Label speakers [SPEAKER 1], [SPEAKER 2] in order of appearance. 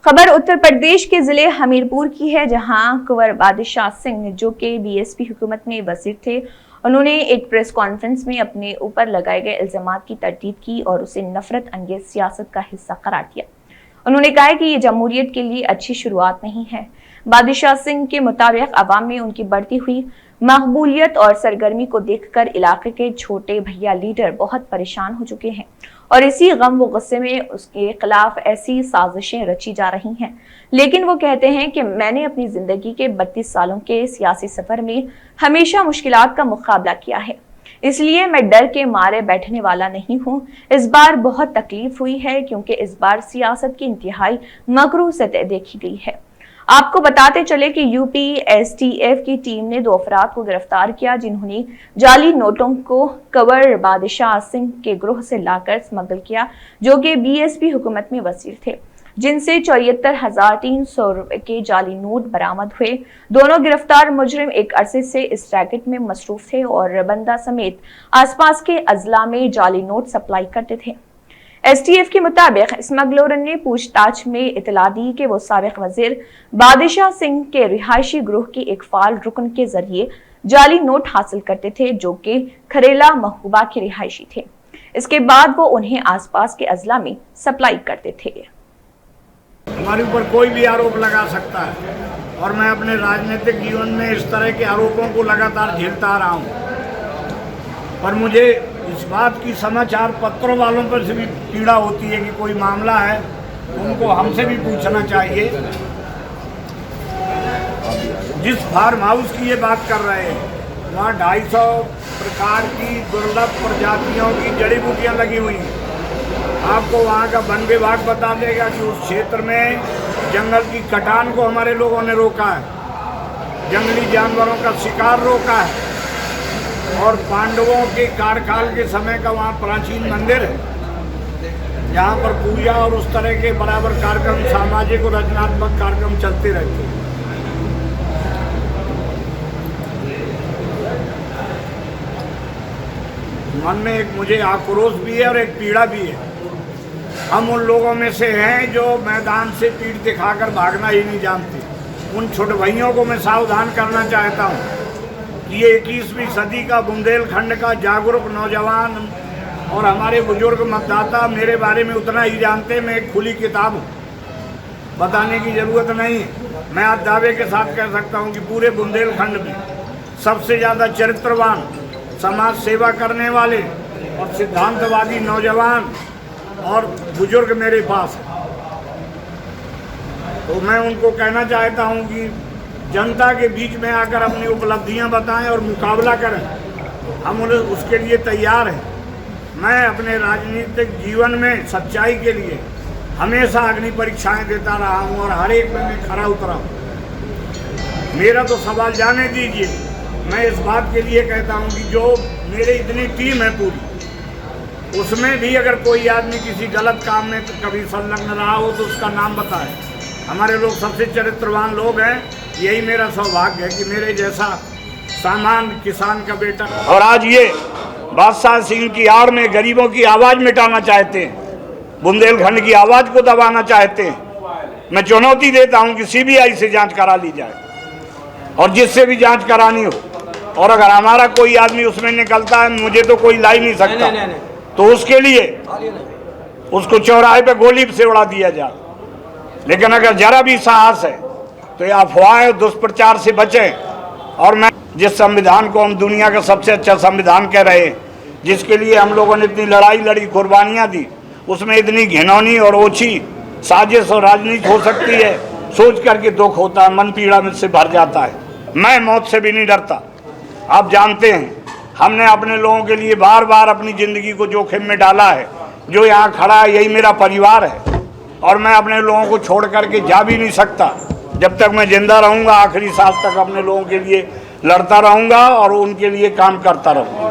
[SPEAKER 1] खबर उत्तर प्रदेश के जिले हमीरपुर की है, जहां कुंवर बादशाह सिंह जो कि बीएसपी हुकूमत में वजीर थे, उन्होंने एक प्रेस कॉन्फ्रेंस में अपने ऊपर लगाए गए इल्जामात की तरदीद की और उसे नफरत अंगेज सियासत का हिस्सा करार दिया। उन्होंने कहा कि ये जमहूरियत के लिए अच्छी शुरुआत नहीं है। बादशाह सिंह के मुताबिक अवाम में उनकी बढ़ती हुई मकबूलियत और सरगर्मी को देखकर इलाके के छोटे भैया लीडर बहुत परेशान हो चुके हैं और इसी गम व गुस्से में उसके खिलाफ ऐसी साजिशें रची जा रही हैं। लेकिन वो कहते हैं कि मैंने अपनी जिंदगी के 32 सालों के सियासी सफर में हमेशा मुश्किलात का मुकाबला किया है, इसलिए मैं डर के मारे बैठने वाला नहीं हूँ। इस बार बहुत तकलीफ हुई है क्योंकि इस बार सियासत की इंतहाई मकरूह सतह देखी गई है। आपको बताते चले कि यूपी एसटीएफ की टीम ने 2 अफराद को गिरफ्तार किया जिन्होंने जाली नोटों को कुंवर बादशाह सिंह के ग्रोह से लाकर स्मगल किया, जो कि बीएसपी हुकूमत में वजीर थे, जिनसे 74,300 रुपए के जाली नोट बरामद हुए। दोनों गिरफ्तार मुजरिम एक अरसे से इस रैकेट में मसरूफ थे और बंदा समेत आसपास के अजला में जाली नोट सप्लाई करते थे। एसटीएफ के मुताबिक स्मगलरों ने पूछताछ में इतला दी कि वो साबिक वजीर बादशाह सिंह के रिहायशी ग्रोह के एक फाल रुकन के जरिए जाली नोट हासिल करते थे, जो कि खरेला महबूबा के रिहायशी थे। इसके बाद वो उन्हें आसपास के अजला में सप्लाई करते थे।
[SPEAKER 2] हमारे ऊपर कोई भी आरोप लगा सकता है और मैं अपने राजनीतिक जीवन में इस तरह के आरोपों को लगातार झेलता रहा हूँ, पर मुझे इस बात की समाचार पत्रों वालों पर से भी पीड़ा होती है कि कोई मामला है उनको हमसे भी पूछना चाहिए। जिस फार्म हाउस की ये बात कर रहे हैं वहाँ 250 प्रकार की दुर्लभ प्रजातियों की जड़ी बूटियाँ लगी हुई हैं। आपको वहाँ का वन विभाग बता देगा कि उस क्षेत्र में जंगल की कटान को हमारे लोगों ने रोका है, जंगली जानवरों का शिकार रोका है और पांडवों के कार्यकाल के समय का वहाँ प्राचीन मंदिर है जहाँ पर पूजा और उस तरह के बराबर कार्यक्रम, सामाजिक और रचनात्मक कार्यक्रम चलते रहते हैं। मन में एक मुझे आक्रोश भी है और एक पीड़ा भी है। हम उन लोगों में से हैं जो मैदान से पीठ दिखाकर भागना ही नहीं जानते। उन छोटे भाइयों को मैं सावधान करना चाहता हूँ कि ये 21वीं सदी का बुंदेलखंड का जागरूक नौजवान और हमारे बुजुर्ग मतदाता मेरे बारे में उतना ही जानते। मैं एक खुली किताब हूँ, बताने की ज़रूरत नहीं है। मैं आज दावे के साथ कह सकता हूँ कि पूरे बुंदेलखंड में सबसे ज़्यादा चरित्रवान, समाज सेवा करने वाले और सिद्धांतवादी नौजवान और बुजुर्ग मेरे पास हैं। तो मैं उनको कहना चाहता हूँ कि जनता के बीच में आकर अपनी उपलब्धियां बताएं और मुकाबला करें। हम उन्हें उसके लिए तैयार हैं। मैं अपने राजनीतिक जीवन में सच्चाई के लिए हमेशा अग्नि परीक्षाएं देता रहा हूं और हर एक में मैं खरा उतरा हूं। मेरा तो सवाल जाने दीजिए। मैं इस बात के लिए कहता हूं कि जो मेरी इतनी टीम है पूरी, उसमें भी अगर कोई आदमी किसी गलत काम में कभी संलग्न रहा हो तो उसका नाम बताए। हमारे लोग सबसे चरित्रवान लोग हैं। यही मेरा सौभाग्य है कि मेरे जैसा सामान्य किसान का बेटा और आज ये बादशाह सिंह की आड़ में गरीबों की आवाज़ मिटाना चाहते हैं, बुंदेलखंड की आवाज़ को दबाना चाहते हैं। मैं चुनौती देता हूं कि सीबीआई से जांच करा ली जाए और जिससे भी जांच करानी हो, और अगर हमारा कोई आदमी उसमें निकलता है, मुझे तो कोई ला ही नहीं सकता, तो उसके लिए उसको चौराहे पे गोली से उड़ा दिया जाए। लेकिन अगर जरा भी साहस है तो ये अफवाह दुष्प्रचार से बचें। और मैं जिस संविधान को हम दुनिया का सबसे अच्छा संविधान कह रहे हैं, जिसके लिए हम लोगों ने इतनी लड़ाई लड़ी, कुर्बानियां दी, उसमें इतनी घिनौनी और ओछी साजिश और राजनीति हो सकती है, सोच करके दुख होता है, मन पीड़ा में से भर जाता है। मैं मौत से भी नहीं डरता। आप जानते हैं हमने अपने लोगों के लिए बार बार अपनी ज़िंदगी को जोखिम में डाला है। जो यहाँ खड़ा है यही मेरा परिवार है और मैं अपने लोगों को छोड़ करके जा भी नहीं सकता। जब तक मैं जिंदा रहूँगा, आखिरी सांस तक अपने लोगों के लिए लड़ता रहूँगा और उनके लिए काम करता रहूँगा।